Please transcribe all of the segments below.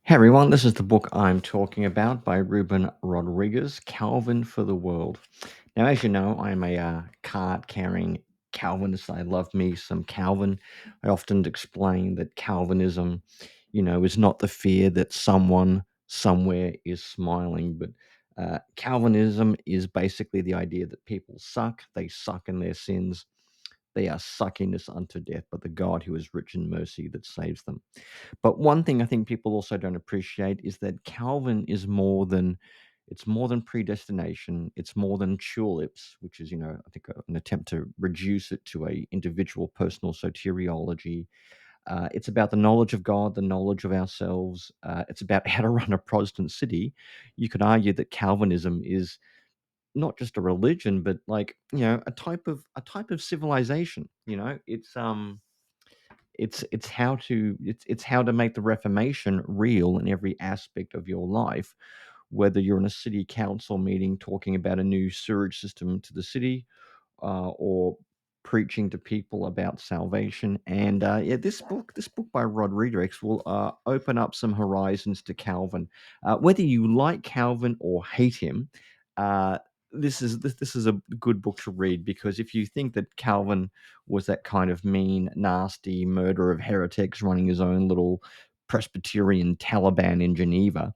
Hey everyone, this is the book I'm talking about by Rubén Rodríguez, Calvin for the World. Now, as you know, I'm a card-carrying Calvinist. I love me some Calvin. I often explain that Calvinism, is not the fear that someone somewhere is smiling, but Calvinism is basically the idea that people suck. They suck in their sins. They are sucking us unto death, but the God who is rich in mercy that saves them. But one thing I think people also don't appreciate is that Calvin is more than predestination. It's more than tulips, which is, I think an attempt to reduce it to a individual personal soteriology. It's about the knowledge of God, the knowledge of ourselves. It's about how to run a Protestant city. You could argue that Calvinism is not just a religion, but like a type of civilization. It's how to make the Reformation real in every aspect of your life, whether you're in a city council meeting talking about a new sewage system to the city, or preaching to people about salvation. And yeah, this book by Rodriguez will open up some horizons to Calvin. Whether you like Calvin or hate him, uh, this is a good book to read, because if you think that Calvin was that kind of mean, nasty murderer of heretics running his own little Presbyterian Taliban in Geneva,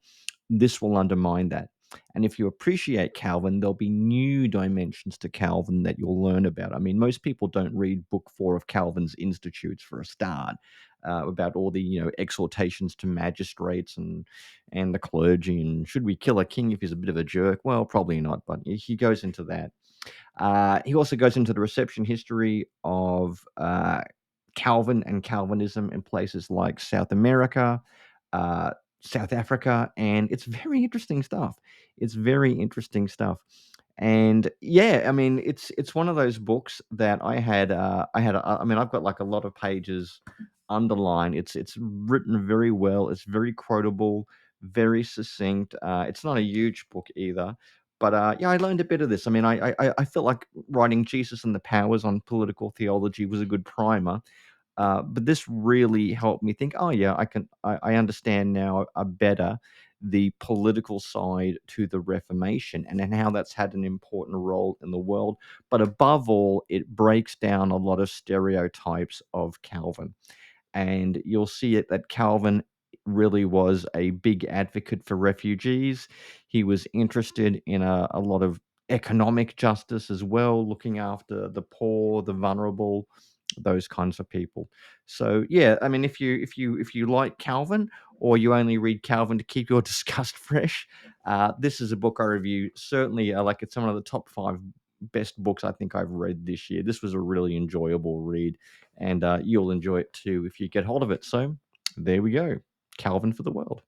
this will undermine that. And if you appreciate Calvin, there'll be new dimensions to Calvin that you'll learn about. I mean, most people don't read book 4 of Calvin's Institutes for a start, about all the exhortations to magistrates and the clergy, and should we kill a king if he's a bit of a jerk? Well, probably not, but he goes into that. He also goes into the reception history of Calvin and Calvinism in places like South America, uh, South Africa, and it's very interesting stuff. It's very interesting stuff. And yeah, I mean, it's one of those books that I mean, I've got like a lot of pages underlined. It's written very well. It's very quotable, very succinct. It's not a huge book either, but yeah, I learned a bit of this. I mean, I felt like writing Jesus and the Powers on political theology was a good primer, but this really helped me think, oh yeah, I understand now better the political side to the Reformation, and how that's had an important role in the world. But above all, it breaks down a lot of stereotypes of Calvin, and you'll see it that Calvin really was a big advocate for refugees. He was interested in a lot of economic justice as well, looking after the poor, the vulnerable, those kinds of people. So yeah, I mean, if you like Calvin, or you only read Calvin to keep your disgust fresh, this is a book I review. Certainly, like it's one of the top 5 best books I think I've read this year. This was a really enjoyable read, and you'll enjoy it too if you get hold of it. So there we go, Calvin for the World.